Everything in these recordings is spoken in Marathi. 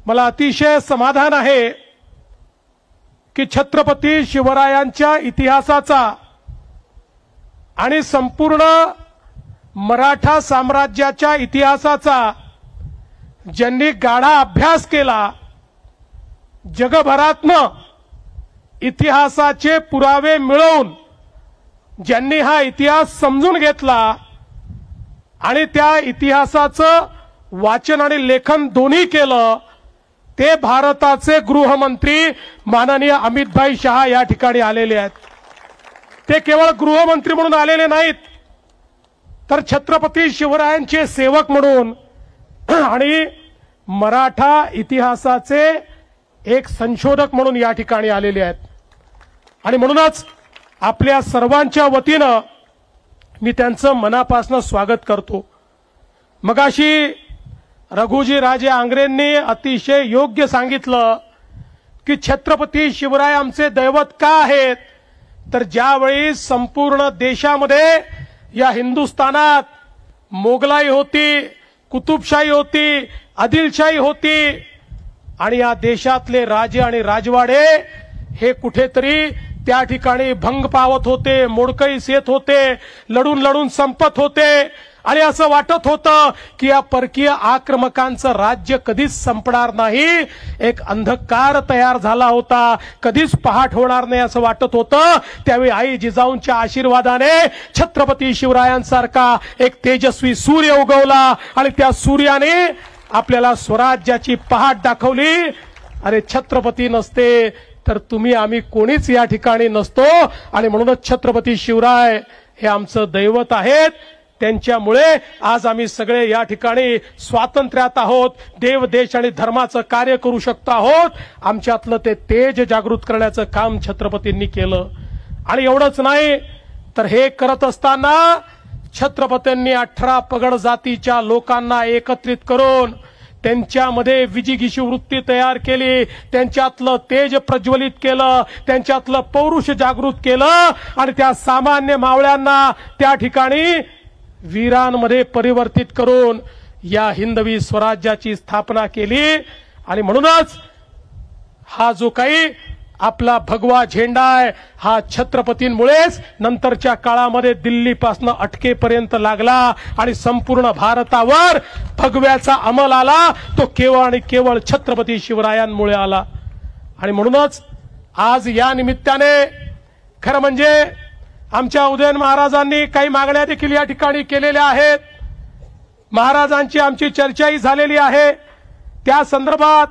मला अतिशय समाधान आहे की छत्रपती शिवरायांच्या इतिहासाचा आणि संपूर्ण मराठा साम्राज्याच्या इतिहासाचा ज्यांनी गाढा अभ्यास केला, जगभरातनं इतिहासाचे पुरावे मिळवून ज्यांनी हा इतिहास समजून घेतला आणि त्या इतिहासाचं वाचन आणि लेखन दोन्ही केलं, ते भारताचे गृहमंत्री माननीय अमितभाई शहा या ठिकाणी आलेले आहेत। ते केवळ गृहमंत्री म्हणून आलेले नाहीत, तर छत्रपती शिवरायांचे सेवक म्हणून आणि मराठा इतिहासाचे एक संशोधक म्हणून या ठिकाणी आलेले आहेत। आणि म्हणूनच आपल्या सर्वांच्या वतीनं मी त्यांचं मनापासून स्वागत करतो। मगाशी रघुजी राजे आंग्रेंनी अतिशय योग्य सांगितलं की छत्रपती शिवराय आमचे दैवत का आहेत, तर ज्यावेळी संपूर्ण देशामध्ये या हिंदुस्थानात मोगलाई होती, कुतुबशाही होती, आदिलशाही होती आणि या देशातले राजे आणि राजवाडे हे कुठेतरी त्या ठिकाणी भंग पावत होते, मोडकळीस येत होते, लढून लढून संपत होते आणि असं वाटत होतं की या परकीय आक्रमकांचं राज्य कधीच संपणार नाही, एक अंधकार तयार झाला होता, कधीच पहाट होणार नाही असं वाटत होतं। त्यावेळी आई जिजाऊंच्या आशीर्वादाने छत्रपती शिवरायांसारखा एक तेजस्वी सूर्य उगवला आणि त्या सूर्याने आपल्याला स्वराज्याची पहाट दाखवली। अरे छत्रपती नसते तर तुम्ही आम्ही कोणीच या ठिकाणी नसतो आणि म्हणूनच छत्रपती शिवराय हे आमचं दैवत आहेत। त्यांच्यामुळे आज आम्ही सगळे या ठिकाणी स्वातंत्र्यात आहोत, देव देश आणि धर्माचं कार्य करू शकतो आहोत। आमच्यातलं ते तेज जागृत करण्याचं काम छत्रपतींनी केलं। आणि एवढंच नाही तर हे करत असताना छत्रपतींनी 18 पगड जातीच्या लोकांना एकत्रित करून त्यांच्यामध्ये विजिगीषू वृत्ती तयार केली, त्यांच्यातलं तेज प्रज्वलित केलं, त्यांच्यातलं पौरुष जागृत केलं आणि त्या सामान्य मावळ्यांना त्या ठिकाणी वीरांमध्ये परिवर्तित करून या हिंदवी स्वराज्याची स्थापना केली। आणि म्हणूनच हा जो काही आपला भगवा झेंडा आहे हा छत्रपतींमुळेच नंतरच्या काळामध्ये दिल्लीपासून अटकेपर्यंत लागला आणि संपूर्ण भारतावर भगव्याचा अंमल आला, तो केवळ आणि केवळ छत्रपती शिवरायांमुळे आला। आणि म्हणूनच आज या निमित्ताने खरं म्हणजे आमच्या उदयन महाराजांनी काही मागण्या देखील या ठिकाणी केलेल्या आहेत, महाराजांची आमची चर्चाही झालेली आहे। त्या संदर्भात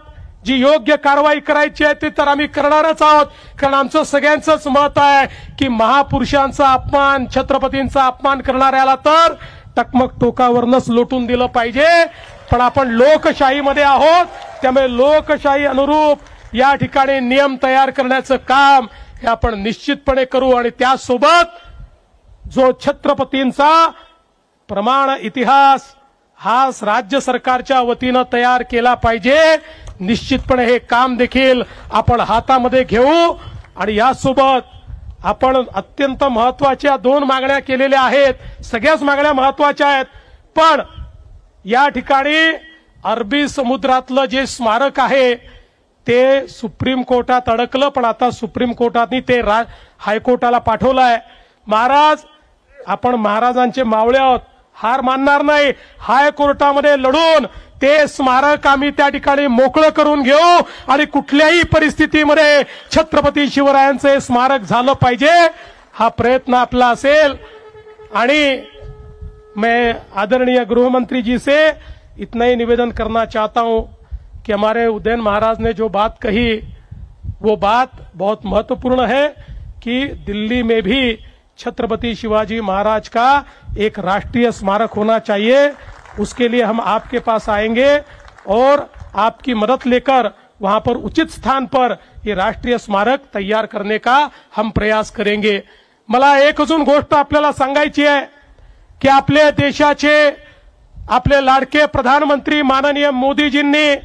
जी योग्य कारवाई करायची आहे ती तर आम्ही करणारच आहोत, कारण आमचं सगळ्यांचंच मत आहे की महापुरुषांचा अपमान, छत्रपतींचा अपमान करणाऱ्याला तर टकमक टोकावरनच लोटून दिलं पाहिजे। पण आपण लोकशाहीमध्ये आहोत, त्यामुळे लोकशाही अनुरूप या ठिकाणी नियम तयार करण्याचं काम हे आपण निश्चितपणे करू। आणि त्यासोबत जो छत्रपतींचा प्रमाण इतिहास हा राज्य सरकारच्या वतीनं तयार केला पाहिजे, निश्चितपणे हे काम देखील आपण हातामध्ये घेऊ। आणि यासोबत आपण अत्यंत महत्त्वाच्या 2 मागण्या केलेल्या आहेत। सगळ्याच मागण्या महत्त्वाच्या आहेत, पण या ठिकाणी अरबी समुद्रातलं जे स्मारक आहे ते सुप्रीम कोर्टात अडकलं, पण आता सुप्रीम कोर्टाने ते हायकोर्टाला पाठवलंय। महाराज आपण महाराजांचे मावळे आहोत, हार मानणार नाही, हायकोर्टामध्ये लढून ते स्मारक आम्ही त्या ठिकाणी मोकळं करून घेऊ आणि कुठल्याही परिस्थितीमध्ये छत्रपती शिवरायांचे स्मारक झालं पाहिजे, हा प्रयत्न आपला असेल। आणि मैं आदरणीय गृहमंत्री जी से इतना ही निवेदन करना चाहता हूं कि हमारे उदयन महाराज ने जो बात कही वो बात बहुत महत्वपूर्ण है कि दिल्ली में भी छत्रपति शिवाजी महाराज का एक राष्ट्रीय स्मारक होना चाहिए। उसके लिए हम आपके पास आएंगे और आपकी मदद लेकर वहां पर उचित स्थान पर ये राष्ट्रीय स्मारक तैयार करने का हम प्रयास करेंगे। मला एक अजून गोष्ट आपल्याला सांगायची आहे की आपल्या देशाचे आपले लाडके प्रधानमंत्री माननीय मोदीजींनी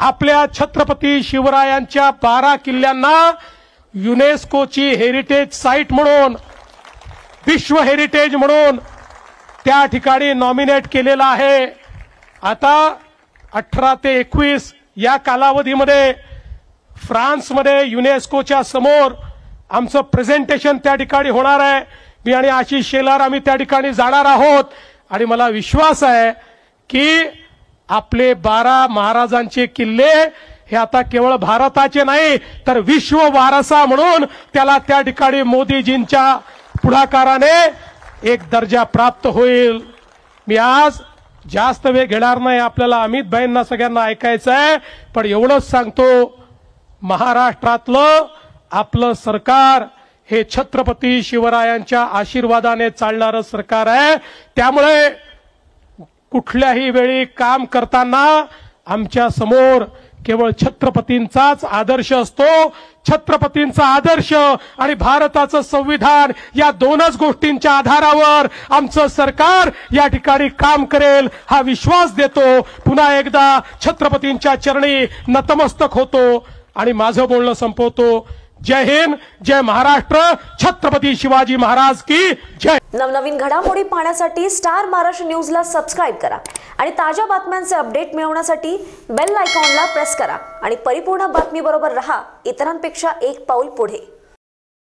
आपल्या छत्रपती शिवरायांच्या 12 किल्ल्यांना युनेस्कोची हेरिटेज साइट म्हणून, विश्व हेरिटेज म्हणून त्या ठिकाणी नॉमिनेट केलेला आहे। आता 18 ते 21 या कालावधीमध्ये फ्रान्समध्ये युनेस्कोच्या समोर आमचं प्रेझेंटेशन त्या ठिकाणी होणार आहे। मी आणि आशिष शेलार आम्ही त्या ठिकाणी जाणार आहोत आणि मला विश्वास आहे की आपले 12 महाराजांचे किल्ले हे आता केवळ भारताचे नाही तर विश्व वारसा म्हणून त्याला त्या ठिकाणी मोदीजींच्या पुढाकाराने एक दर्जा प्राप्त होईल। मी आज जास्त वेळ घेणार नाही, आपल्याला अमित भाईंना सगळ्यांना ऐकायचं आहे, पण एवढंच सांगतो, महाराष्ट्रातलं आपलं सरकार हे छत्रपती शिवरायांच्या आशीर्वादाने चालणारं सरकार आहे। त्यामुळे कुठल्याही वेळी काम करताना आमच्या समोर केवळ छत्रपतींचाच आदर्श असतो। छत्रपतींचा आदर्श आणि भारताचं संविधान या दोनच गोष्टींच्या आधारावर आमचं सरकार या ठिकाणी काम करेल हा विश्वास देतो। पुन्हा एकदा छत्रपतींच्या चरणी नतमस्तक होतो आणि माझं बोलणं संपवतो। जय हिंद, जय महाराष्ट्र, छत्रपती शिवाजी महाराज की जय। नवनवीन घडामोडी पाहण्यासाठी स्टार महाराष्ट्र न्यूजला सबस्क्राइब करा आणि ताज्या बातम्यांचे अपडेट मिळवण्यासाठी बेल आयकॉनला प्रेस करा आणि परिपूर्ण बातमी बरोबर रहा, इतरांपेक्षा एक पाऊल पुढे।